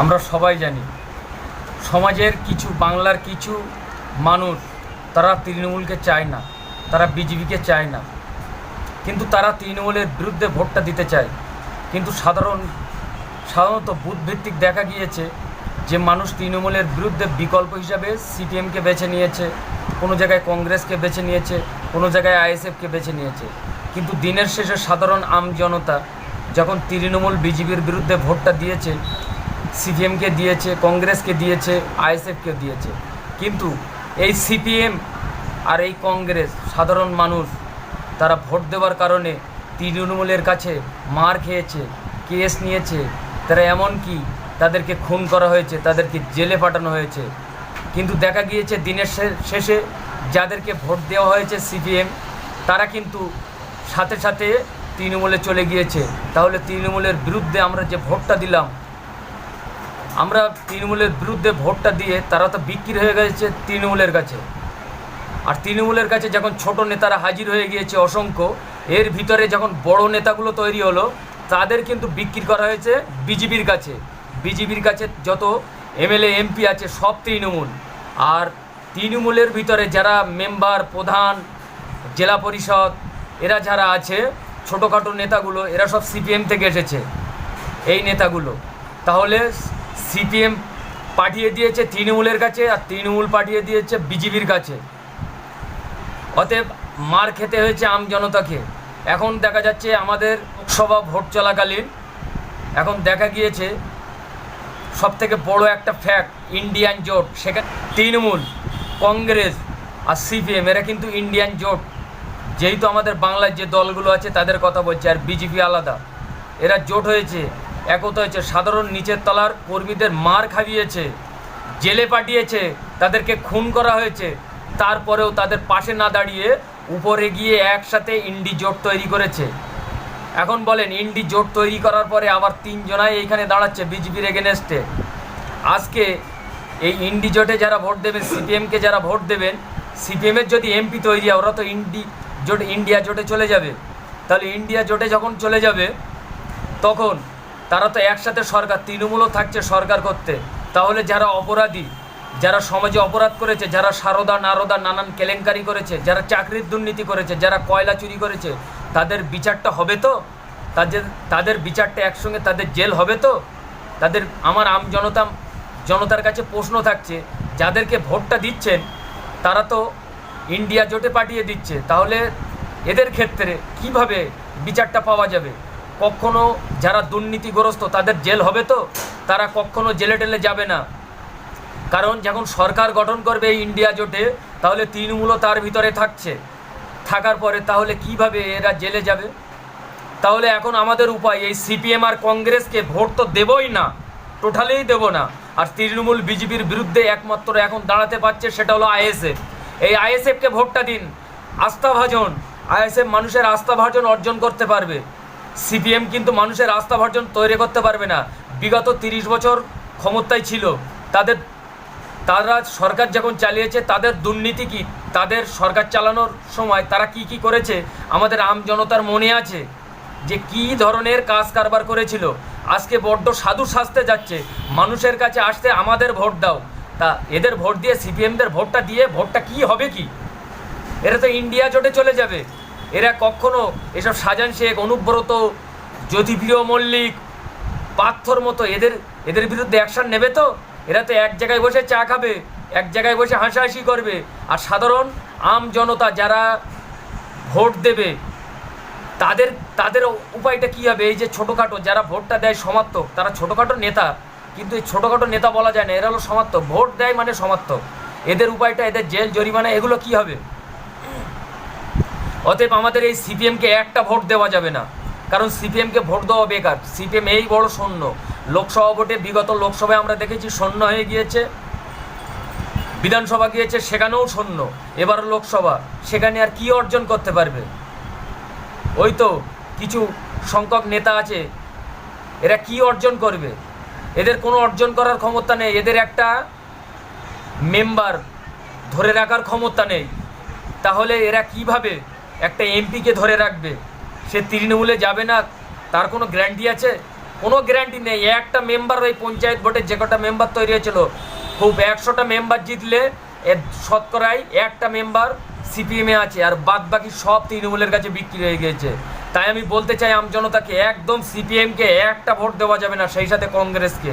আমরা সবাই জানি সমাজের কিছু বাংলার কিছু মানুষ তারা তৃণমূলকে চায় না, তারা বিজেপিকে চায় না, কিন্তু তারা তৃণমূলের বিরুদ্ধে ভোটটা দিতে চায়। কিন্তু সাধারণত বুথভিত্তিক দেখা গিয়েছে যে মানুষ তৃণমূলের বিরুদ্ধে বিকল্প হিসাবে সিপিএমকে বেছে নিয়েছে, কোনো জায়গায় কংগ্রেসকে বেছে নিয়েছে, কোনো জায়গায় আইএসএফকে বেছে নিয়েছে। কিন্তু দিনের শেষে সাধারণ জনতা যখন তৃণমূল বিজেপির বিরুদ্ধে ভোটটা দিয়েছে, সিপিএমকে দিয়েছে, কংগ্রেসকে দিয়েছে, আইএসএফকে দিয়েছে, কিন্তু এই সিপিএম আর এই কংগ্রেস সাধারণ মানুষ তারা ভোট দেওয়ার কারণে তৃণমূলের কাছে মার খেয়েছে, কেস নিয়েছে, তারা এমনকি তাদেরকে খুন করা হয়েছে, তাদেরকে জেলে পাঠানো হয়েছে। কিন্তু দেখা গিয়েছে দিনের শেষে যাদেরকে ভোট দেওয়া হয়েছে সিপিএম, তারা কিন্তু সাথে সাথে তৃণমূলে চলে গিয়েছে। তাহলে তৃণমূলের বিরুদ্ধে আমরা যে ভোটটা দিলাম, আমরা তৃণমূলের বিরুদ্ধে ভোটটা দিয়ে তারা তো বিক্রি হয়ে গেছে তৃণমূলের কাছে। আর তৃণমূলের কাছে যখন ছোট নেতারা হাজির হয়ে গিয়েছে অসংখ্য, এর ভিতরে যখন বড় নেতাগুলো তৈরি হলো, তাদের কিন্তু বিক্রি করা হয়েছে বিজেপির কাছে। বিজেপির কাছে যত এমএলএ এমপি আছে সব তৃণমূল, আর তৃণমূলের ভিতরে যারা মেম্বার, প্রধান, জেলা পরিষদ, এরা যারা আছে ছোটোখাটো নেতাগুলো, এরা সব সিপিএম থেকে এসেছে এই নেতাগুলো। তাহলে সিপিএম পাঠিয়ে দিয়েছে তৃণমূলের কাছে, আর তৃণমূল পাঠিয়ে দিয়েছে বিজেপির কাছে। অতএব মার খেতে হয়েছে জনতাকে। এখন দেখা যাচ্ছে আমাদের লোকসভা ভোট চলাকালীন এখন দেখা গিয়েছে সবথেকে বড় একটা ফ্যাক্ট, ইন্ডিয়ান জোট। সেখানে তৃণমূল, কংগ্রেস আর সিপিএম এরা কিন্তু ইন্ডিয়ান জোট। যেহেতু আমাদের বাংলায় যে দলগুলো আছে তাদের কথা বলছে, আর বিজেপি আলাদা, এরা জোট হয়েছে, একতা হয়েছে। সাধারণ নিচের তলার কর্মীদের মার খাইয়েছে, জেলে পাঠিয়েছে, তাদেরকে খুন করা হয়েছে। তারপরেও তাদের পাশে না দাঁড়িয়ে উপরে গিয়ে একসাথে ইন্ডি জোট তৈরি করেছে। এখন বলেন, ইন্ডি জোট তৈরি করার পরে আবার তিনজনাই এইখানে দাঁড়াচ্ছে বিজেপির এগেনস্টে। আজকে এই ইন্ডি জোটে যারা ভোট দেবেন, সিপিএমকে যারা ভোট দেবেন, সিপিএমের যদি এমপি তৈরি হয়, ওরা তো ইন্ডিয়া জোটে চলে যাবে। তাহলে ইন্ডিয়া জোটে যখন চলে যাবে তখন তারা তো একসাথে সরকার, তৃণমূলও থাকছে সরকার করতে। তাহলে যারা অপরাধী, যারা সমাজে অপরাধ করেছে, যারা সারদা নারদা নানান কেলেঙ্কারি করেছে, যারা চাকরির দুর্নীতি করেছে, যারা কয়লা চুরি করেছে, তাদের বিচারটা হবে তো? তাদের বিচারটা একসঙ্গে, তাদের জেল হবে তো? আমার জনতার কাছে প্রশ্ন থাকছে, যাদেরকে ভোটটা দিচ্ছেন তারা তো ইন্ডিয়া জোটে পাঠিয়ে দিচ্ছে, তাহলে এদের ক্ষেত্রে কিভাবে বিচারটা পাওয়া যাবে? কখনো যারা দুর্নীতিগ্রস্ত তাদের জেল হবে তো? তারা কখনো জেলে টেলে যাবে না। কারণ যখন সরকার গঠন করবে এই ইন্ডিয়া জোটে, তাহলে তৃণমূলও তার ভিতরে থাকার পরে তাহলে কিভাবে এরা জেলে যাবে? তাহলে এখন আমাদের উপায়, এই সিপিএম আর কংগ্রেসকে ভোট তো দেবই না, টোটালিই দেব না। আর তৃণমূল বিজেপির বিরুদ্ধে একমাত্র এখন দাঁড়াতে পারছে, সেটা হলো আইএসএফ। এই আইএসএফকে ভোটটা দিন, আস্থাভাজন। আইএসএফ মানুষের আস্থাভাজন অর্জন করতে পারবে। সিপিএম কিন্তু মানুষের আস্থাভাজন তৈরি করতে পারবে না। বিগত 30 বছর ক্ষমতায় ছিল, তারা সরকার যখন চালিয়েছে, তাদের দুর্নীতি কি, তাদের সরকার চালানোর সময় তারা কি করেছে আমাদের জনতার মনে আছে, যে কি ধরনের কাজ কারবার করেছিল। আজকে বড্ড সাধু সাজতে যাচ্ছে, মানুষের কাছে আসতে আমাদের ভোট দাও। তা এদের ভোট দিয়ে, সিপিএমদের ভোটটা দিয়ে ভোটটা কি হবে? কি এরা তো ইন্ডিয়া জোটে চলে যাবে। এরা কখনো এসব শাহজাহান শেখ, অনুব্রত, জ্যোতিপ্রিয় মল্লিক, পার্থর মতো এদের বিরুদ্ধে অ্যাকশন নেবে তো? এরা তো এক জায়গায় বসে চা খাবে, এক জায়গায় বসে হাসাহাসি করবে। আর সাধারণ জনতা যারা ভোট দেবে, তাদের উপায়টা কী হবে? এই যে ছোটোখাটো যারা ভোটটা দেয় সমার্থক, তারা ছোটোখাটো নেতা, কিন্তু এই ছোটোখাটো নেতা বলা যায় না, এরা হলো সমার্থক। ভোট দেয় মানে সমার্থক। এদের উপায়টা, এদের জেল জরিমানা, এগুলো কি হবে? অতএব আমাদের এই সিপিএমকে একটা ভোট দেওয়া যাবে না, কারণ সিপিএমকে ভোট দেওয়া বেকার। সিপিএম এই বড় শূন্য। লোকসভা ভোটে, বিগত লোকসভায় আমরা দেখেছি শূন্য হয়ে গিয়েছে, বিধানসভা গিয়েছে সেখানেও শূন্য, এবার লোকসভা, সেখানে আর কি অর্জন করতে পারবে? ওই তো কিছু সংখ্যক নেতা আছে, এরা কি অর্জন করবে? এদের কোনো অর্জন করার ক্ষমতা নেই। এদের একটা মেম্বার ধরে রাখার ক্ষমতা নেই। তাহলে এরা কিভাবে একটা এমপিকে ধরে রাখবে? সে তৃণমূলে যাবে না, তার কোনো গ্যারান্টি আছে? কোনো গ্যারান্টি নেই। একটা মেম্বার ওই পঞ্চায়েত ভোটে যে কটা মেম্বার তৈরি হয়েছিল, খুব 100টা মেম্বার জিতলে এর শতকরাই একটা মেম্বার সিপিএমে আছে, আর বাদ বাকি সব তৃণমূলের কাছে বিক্রি হয়ে গিয়েছে। তাই আমি বলতে চাই আমজনতাকে, একদম সিপিএমকে একটা ভোট দেওয়া যাবে না, সেই সাথে কংগ্রেসকে।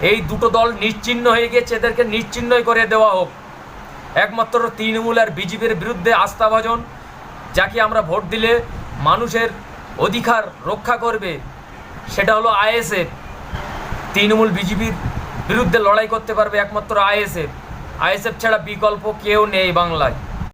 এই দুটো দল নিশ্চিহ্ন হয়ে গেছে, এদেরকে নিশ্চিহ্নই করে দেওয়া হোক। একমাত্র তৃণমূল আর বিজেপির বিরুদ্ধে আস্থাভাজন, যাকে আমরা ভোট দিলে মানুষের অধিকার রক্ষা করবে, সেটা হলো আইএসএফ। তৃণমূল বিজেপির বিরুদ্ধে লড়াই করতে পারবে একমাত্র আইএসএফ। আইএসএফ ছাড়া বিকল্প কেউ নেই বাংলায়।